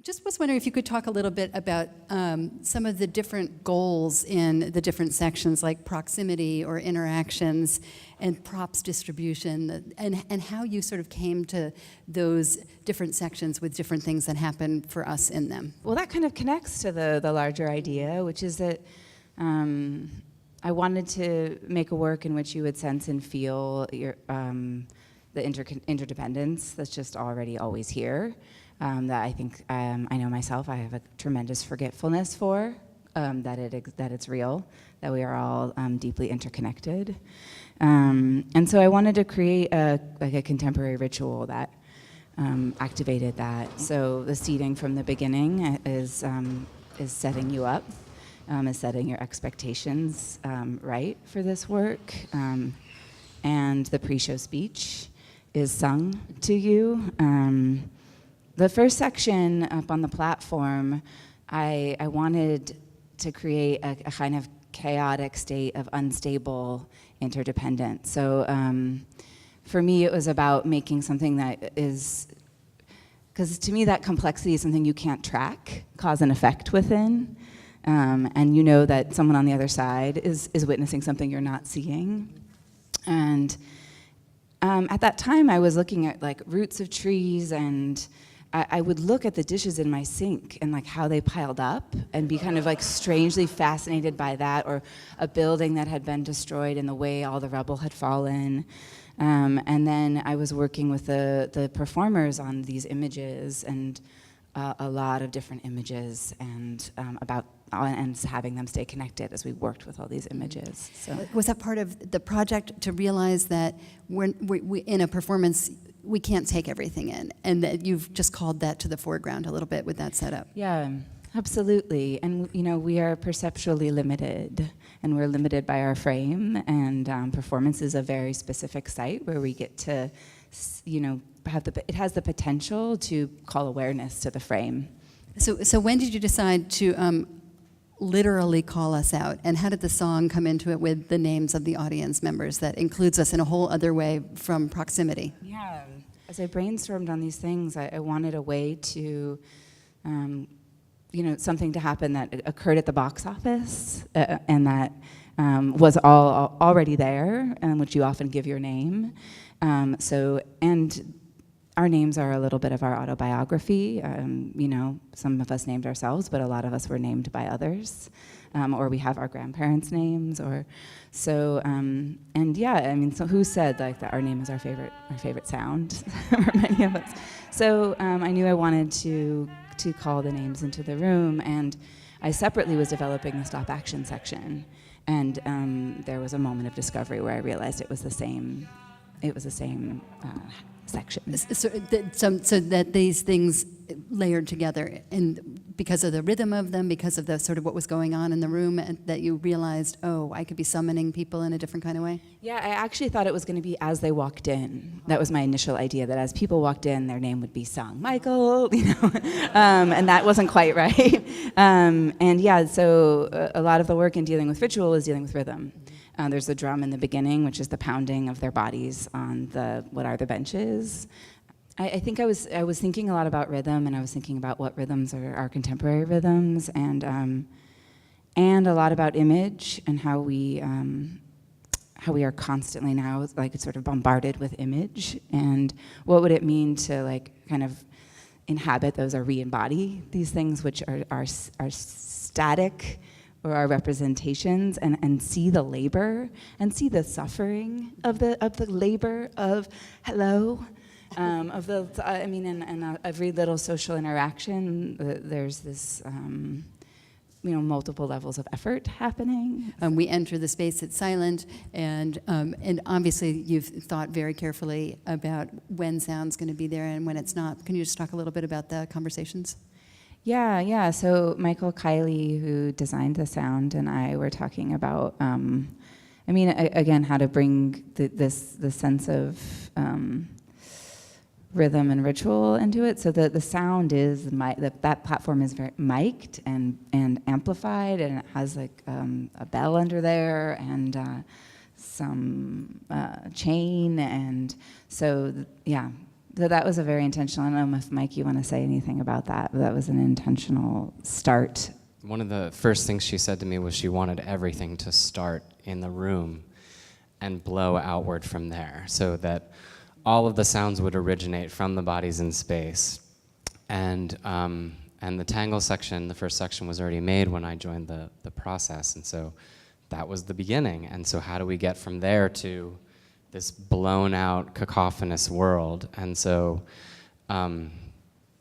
Just was wondering if you could talk a little bit about some of the different goals in the different sections, like proximity or interactions and props distribution, and how you sort of came to those different sections with different things that happen for us in them. Well, that kind of connects to the larger idea, which is that I wanted to make a work in which you would sense and feel the interdependence that's just already always here. That I think I know myself I have a tremendous forgetfulness for, that it's real, that we are all deeply interconnected. And so I wanted to create a contemporary ritual that activated that. So the seeding from the beginning is setting you up, is setting your expectations right for this work. And the pre-show speech is sung to you. The first section up on the platform, I wanted to create a kind of chaotic state of unstable interdependence. So for me, it was about making something that is, because to me that complexity is something you can't track, cause and effect within. And you know that someone on the other side is witnessing something you're not seeing. And at that time, I was looking at like roots of trees, and I would look at the dishes in my sink and like how they piled up and be kind of like strangely fascinated by that, or a building that had been destroyed and the way all the rubble had fallen. And then I was working with the performers on these images, and a lot of different images, and and having them stay connected as we worked with all these images. So was that part of the project, to realize that we in a performance, we can't take everything in, and that you've just called that to the foreground a little bit with that setup? Yeah, absolutely. And we are perceptually limited, and we're limited by our frame, and performance is a very specific site where we get to, it has the potential to call awareness to the frame. So when did you decide to literally call us out, and how did the song come into it with the names of the audience members that includes us in a whole other way from proximity? Yeah, as I brainstormed on these things, I wanted a way to, something to happen that occurred at the box office, and that was already there, which you often give your name. And our names are a little bit of our autobiography. Some of us named ourselves, but a lot of us were named by others, or we have our grandparents' names, or so. So who said like that our name is our favorite sound for many of us? So I knew I wanted to call the names into the room, and I separately was developing the stop action section, and there was a moment of discovery where I realized it was the same. It was the same section. So that these things layered together, and because of the rhythm of them, because of the sort of what was going on in the room, and that you realized, oh, I could be summoning people in a different kind of way? Yeah, I actually thought it was going to be as they walked in. That was my initial idea, that as people walked in, their name would be sung, Michael, and that wasn't quite right. So a lot of the work in dealing with ritual is dealing with rhythm. There's the drum in the beginning, which is the pounding of their bodies on the benches. I think I was thinking a lot about rhythm, and I was thinking about what rhythms are our contemporary rhythms, and a lot about image, and how we are constantly now like sort of bombarded with image, and what would it mean to like kind of inhabit those or re-embody these things which are static, or our representations, and see the labor and see the suffering of the labor of hello, of the and every little social interaction. There's this multiple levels of effort happening. We enter the space, it's silent, and obviously you've thought very carefully about when sound's going to be there and when it's not. Can you just talk a little bit about the conversations? Yeah. So Michael Kiley, who designed the sound, and I were talking about, again, how to bring the sense of rhythm and ritual into it. So the sound is that platform is very mic'd and amplified, and it has like a bell under there and some chain, and so So that was a very intentional. I don't know if Mike, you want to say anything about that, but that was an intentional start. One of the first things she said to me was she wanted everything to start in the room and blow outward from there, so that all of the sounds would originate from the bodies in space. And the tangle section, the first section, was already made when I joined the process, and so that was the beginning. And so how do we get from there to this blown out cacophonous world? And so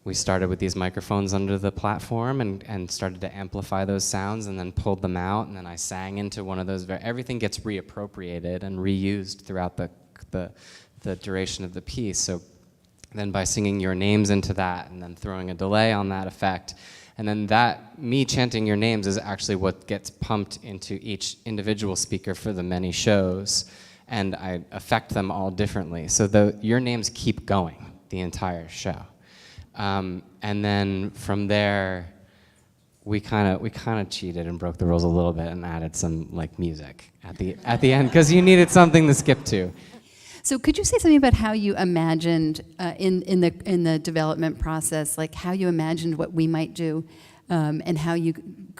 we started with these microphones under the platform and started to amplify those sounds, and then pulled them out, and then I sang into one of those. Everything gets reappropriated and reused throughout the duration of the piece. So then by singing your names into that and then throwing a delay on that effect, and then me chanting your names is actually what gets pumped into each individual speaker for the many shows, and I affect them all differently. So your names keep going the entire show. And then from there, we kind of cheated and broke the rules a little bit and added some like music at the end, because you needed something to skip to. So could you say something about how you imagined in the development process, like how you imagined what we might do, and how you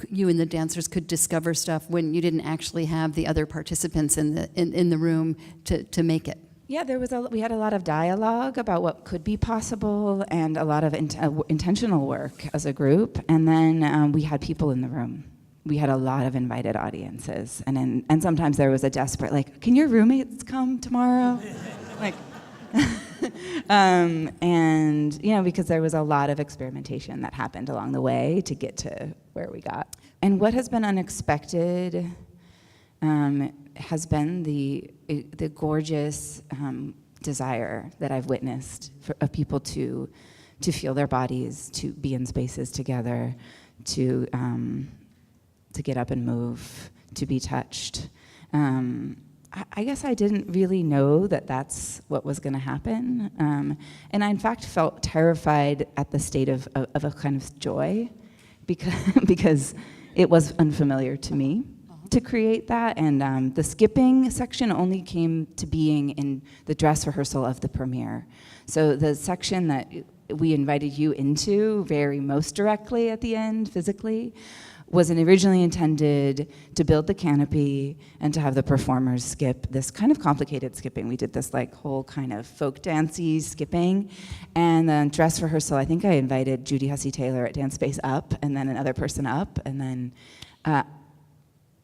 and the dancers could discover stuff when you didn't actually have the other participants in the room to make it? Yeah, we had a lot of dialogue about what could be possible, and a lot of intentional work as a group. And then we had people in the room. We had a lot of invited audiences, and sometimes there was a desperate, like, can your roommates come tomorrow? Like, and because there was a lot of experimentation that happened along the way to get to where we got. And what has been unexpected has been the gorgeous desire that I've witnessed of people to feel their bodies, to be in spaces together, to get up and move, to be touched. I guess I didn't really know that that's what was going to happen. And I, in fact, felt terrified at the state of a kind of joy, because it was unfamiliar to me to create that. And the skipping section only came to being in the dress rehearsal of the premiere. So the section that we invited you into most directly at the end, physically, was originally intended to build the canopy and to have the performers skip this kind of complicated skipping. We did this like whole kind of folk dancey skipping. And then dress rehearsal, I think I invited Judy Hussey-Taylor at Dance Space up, and then another person up, and then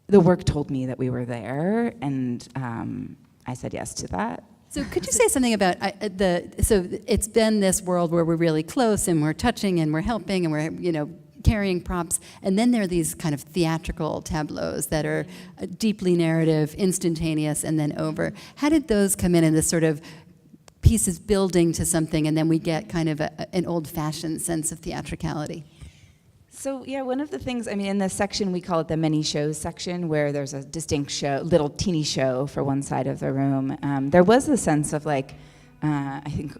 the work told me that we were there, and I said yes to that. So could you say something about so it's been this world where we're really close and we're touching and we're helping and we're, carrying props, and then there are these kind of theatrical tableaus that are deeply narrative, instantaneous, and then over. How did those come in this sort of pieces building to something, and then we get kind of an old-fashioned sense of theatricality? So yeah, one of the things, in this section, we call it the many shows section, where there's a distinct show, little teeny show for one side of the room. There was a sense of I think,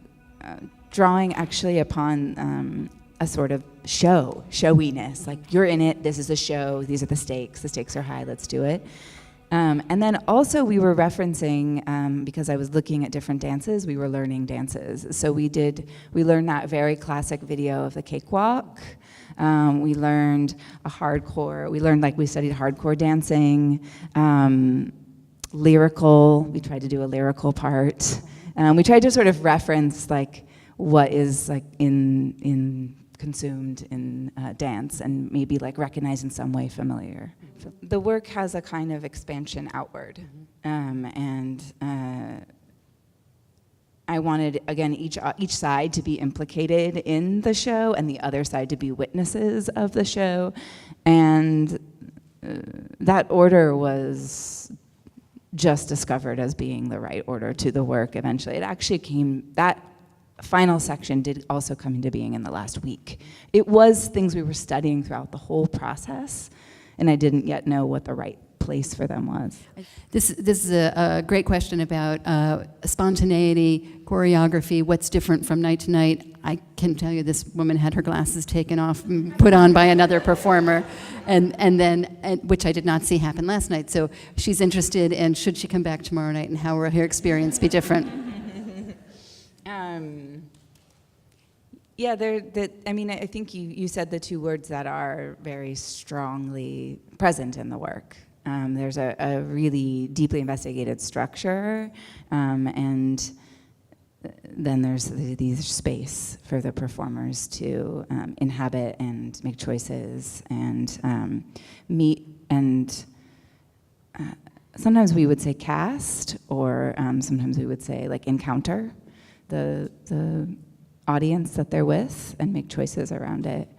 drawing actually upon a sort of showiness, like you're in it, this is a show, these are the stakes are high, let's do it. And then also we were referencing, because I was looking at different dances, we were learning dances. So we learned that very classic video of the cakewalk. We learned we studied hardcore dancing, lyrical, we tried to do a lyrical part. We tried to sort of reference what is consumed in dance, and maybe recognize in some way familiar. The work has a kind of expansion outward, and I wanted, again, each side to be implicated in the show and the other side to be witnesses of the show, and that order was just discovered as being the right order to the work eventually. It actually that final section did also come into being in the last week. It was things we were studying throughout the whole process, and I didn't yet know what the right place for them was. This is a great question about spontaneity, choreography, what's different from night to night. I can tell you this woman had her glasses taken off and put on by another performer, and which I did not see happen last night. So she's interested in should she come back tomorrow night, and how will her experience be different? Yeah, I think you said the two words that are very strongly present in the work. There's a really deeply investigated structure, and then there's the space for the performers to inhabit and make choices and meet and sometimes we would say cast, or sometimes we would say like encounter the audience that they're with and make choices around it.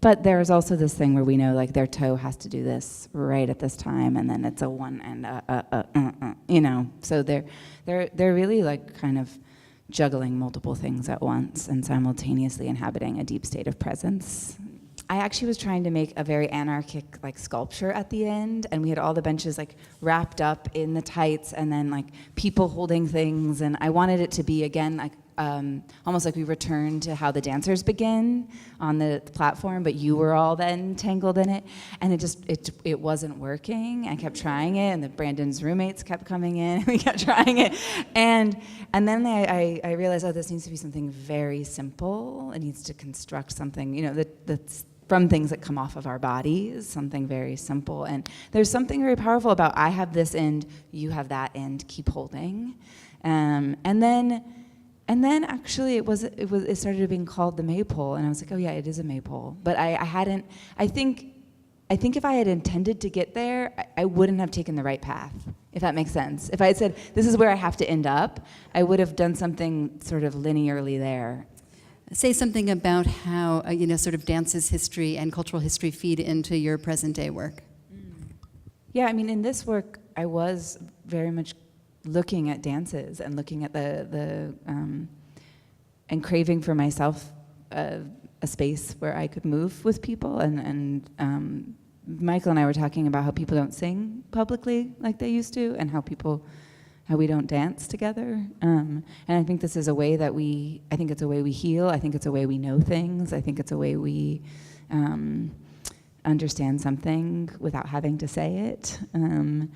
But there's also this thing where we know like their toe has to do this right at this time, and then it's a one and you know. So they're really like kind of juggling multiple things at once and simultaneously inhabiting a deep state of presence. I actually was trying to make a very anarchic like sculpture at the end, and we had all the benches like wrapped up in the tights and then like people holding things, and I wanted it to be again like almost like we returned to how the dancers begin on the platform, but you were all then tangled in it, and it wasn't working. I kept trying it, and Brandon's roommates kept coming in, and we kept trying it, and then I realized, oh, this needs to be something very simple. It needs to construct something, you know, that's from things that come off of our bodies, something very simple. And there's something very powerful about I have this end, you have that end, keep holding, and then actually it started being called the maypole, and I was like, oh yeah, it is a maypole. But I think if I had intended to get there, I wouldn't have taken the right path, if that makes sense. If I had said, this is where I have to end up, I would have done something sort of linearly there. Say something about how, sort of dance's history and cultural history feed into your present day work. Yeah, I mean, in this work, I was very much looking at dances and looking at and craving for myself a space where I could move with people. And Michael and I were talking about how people don't sing publicly like they used to, and how we don't dance together. And I think this is a way that I think it's a way we heal. I think it's a way we know things. I think it's a way we understand something without having to say it. And,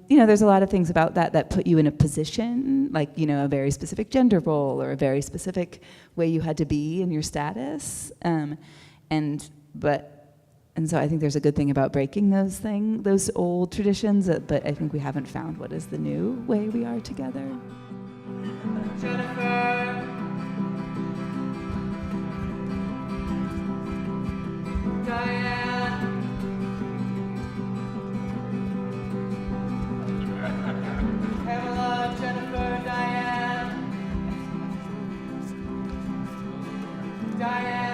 there's a lot of things about that put you in a position, like, a very specific gender role or a very specific way you had to be in your status. And so I think there's a good thing about breaking those old traditions, but I think we haven't found what is the new way we are together. Jennifer. Diane. Pamela, Jennifer, Diane. Diane.